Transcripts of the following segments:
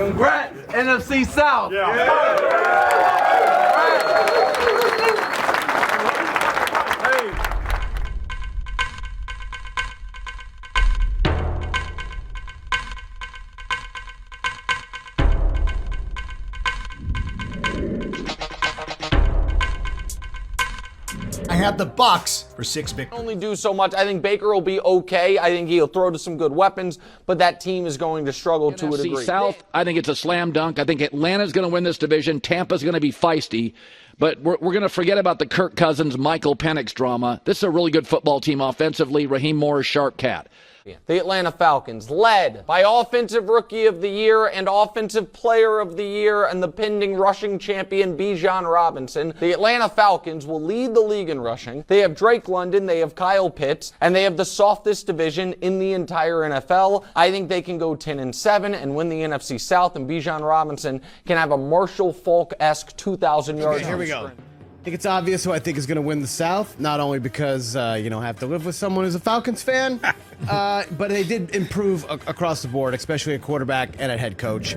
Congrats, NFC South. I have the Bucs for 6 victories. Only do so much. I think Baker will be okay. I think he'll throw to some good weapons, but that team is going to struggle to a degree. NFC South, I think it's a slam dunk. I think Atlanta's going to win this division. Tampa's going to be feisty. But we're going to forget about the Kirk Cousins, Michael Penix drama. This is a really good football team offensively. Raheem Morris, sharp cat. The Atlanta Falcons, led by Offensive Rookie of the Year and Offensive Player of the Year and the pending rushing champion Bijan Robinson. The Atlanta Falcons will lead the league in rushing. They have Drake London, they have Kyle Pitts, and they have the softest division in the entire NFL. I think they can go 10-7 and win the NFC South, and Bijan Robinson can have a Marshall Faulk-esque 2,000 yards. Okay, here we go. I think it's obvious who I think is going to win the South, not only because, I have to live with someone who's a Falcons fan, but they did improve across the board, especially at quarterback and at head coach.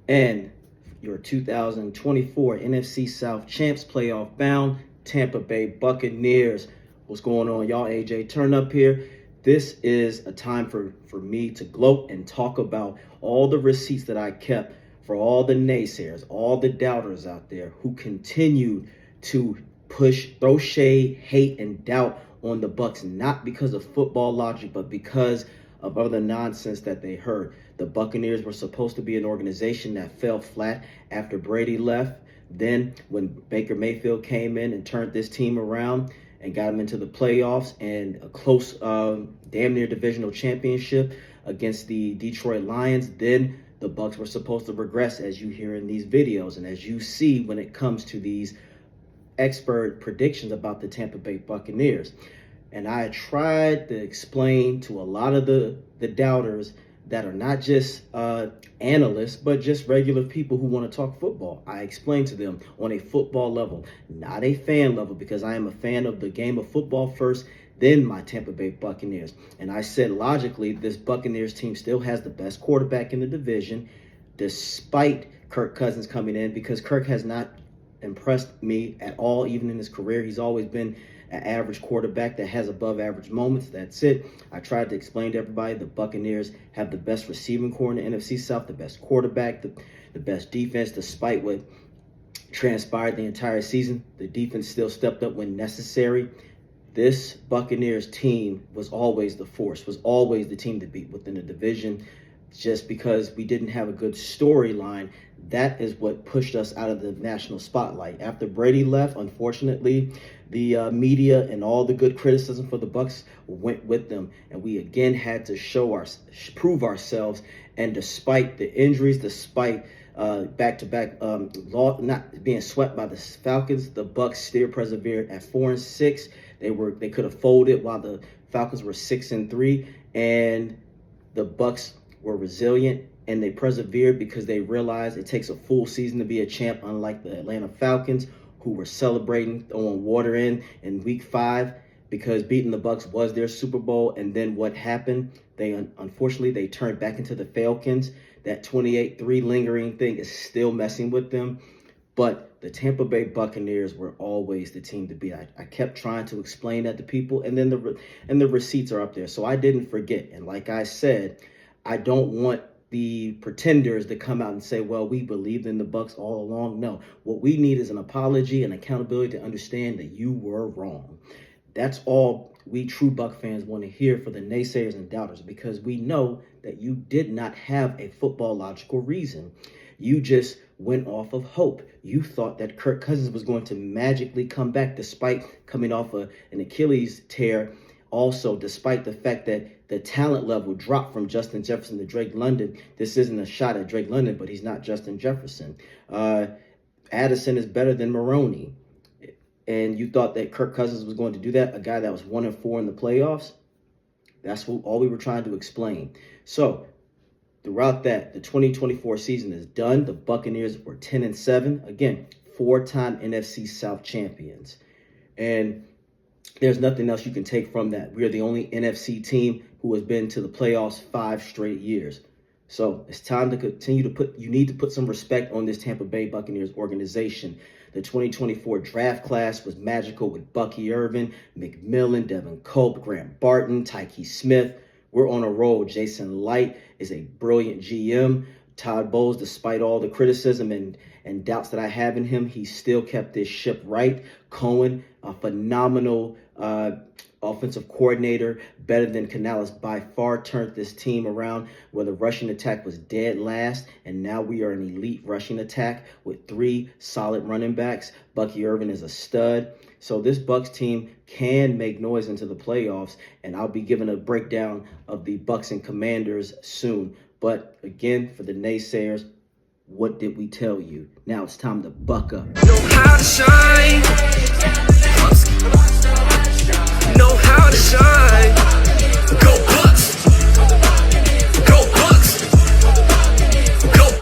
And your 2024 NFC South Champs playoff bound Tampa Bay Buccaneers. What's going on, y'all? AJ, turn up here. This is a time for me to gloat and talk about all the receipts that I kept for all the naysayers, all the doubters out there who continued to throw shade, hate, and doubt on the Bucs, not because of football logic, but because of other nonsense that they heard. The Buccaneers were supposed to be an organization that fell flat after Brady left. Then when Baker Mayfield came in and turned this team around and got them into the playoffs and a close damn near divisional championship against the Detroit Lions, then the Bucs were supposed to regress, as you hear in these videos and as you see when it comes to these expert predictions about the Tampa Bay Buccaneers. And I tried to explain to a lot of the doubters that are not just analysts, but just regular people who want to talk football. I explained to them on a football level, not a fan level, because I am a fan of the game of football first, then my Tampa Bay Buccaneers. And I said, logically, this Buccaneers team still has the best quarterback in the division, despite Kirk Cousins coming in, because Kirk has not impressed me at all, even in his career. He's always been an average quarterback that has above average moments. That's it. I tried to explain to everybody the Buccaneers have the best receiving core in the NFC South, the best quarterback, the best defense, despite what transpired the entire season. The defense still stepped up when necessary. This Buccaneers team was always the force, was always the team to beat within the division. Just because we didn't have a good storyline, that is what pushed us out of the national spotlight. After Brady left, unfortunately, the media and all the good criticism for the Bucs went with them, and we again had to prove ourselves. And despite the injuries, despite back-to-back not being swept by the Falcons, the Bucs still persevered at 4-6. They could have folded while the Falcons were 6-3, and the Bucs were resilient and they persevered because they realized it takes a full season to be a champ, unlike the Atlanta Falcons, who were celebrating, throwing water in week 5 because beating the Bucs was their Super Bowl. And then what happened? Unfortunately they turned back into the Falcons. That 28-3 lingering thing is still messing with them. But the Tampa Bay Buccaneers were always the team to beat. I kept trying to explain that to people, and then the receipts are up there, so I didn't forget. And like I said, I don't want the pretenders to come out and say, well, we believed in the Bucs all along. No, what we need is an apology and accountability to understand that you were wrong. That's all we true Buc fans want to hear for the naysayers and doubters, because we know that you did not have a football logical reason. You just went off of hope. You thought that Kirk Cousins was going to magically come back despite coming off an Achilles tear. Also, despite the fact that the talent level dropped from Justin Jefferson to Drake London. This isn't a shot at Drake London, but he's not Justin Jefferson. Addison is better than Maroney. And you thought that Kirk Cousins was going to do that, a guy that was 1-4 in the playoffs? That's all we were trying to explain. So, throughout that, the 2024 season is done. The Buccaneers were 10-7. Again, 4-time NFC South champions. And there's nothing else you can take from that. We are the only NFC team who has been to the playoffs 5 straight years. So it's time to continue to you need to put some respect on this Tampa Bay Buccaneers organization. The 2024 draft class was magical with Bucky Irvin, McMillan, Devin Culp, Grant Barton, Tyke Smith. We're on a roll. Jason Light is a brilliant GM. Todd Bowles, despite all the criticism and doubts that I have in him, he still kept this ship right. Cohen, a phenomenal offensive coordinator, better than Canales, by far turned this team around where the rushing attack was dead last, and now we are an elite rushing attack with 3 solid running backs. Bucky Irvin is a stud. So this Bucs team can make noise into the playoffs, and I'll be giving a breakdown of the Bucs and Commanders soon. But again, for the naysayers, what did we tell you? Now it's time to buck up. Know how to shine. Know how to shine.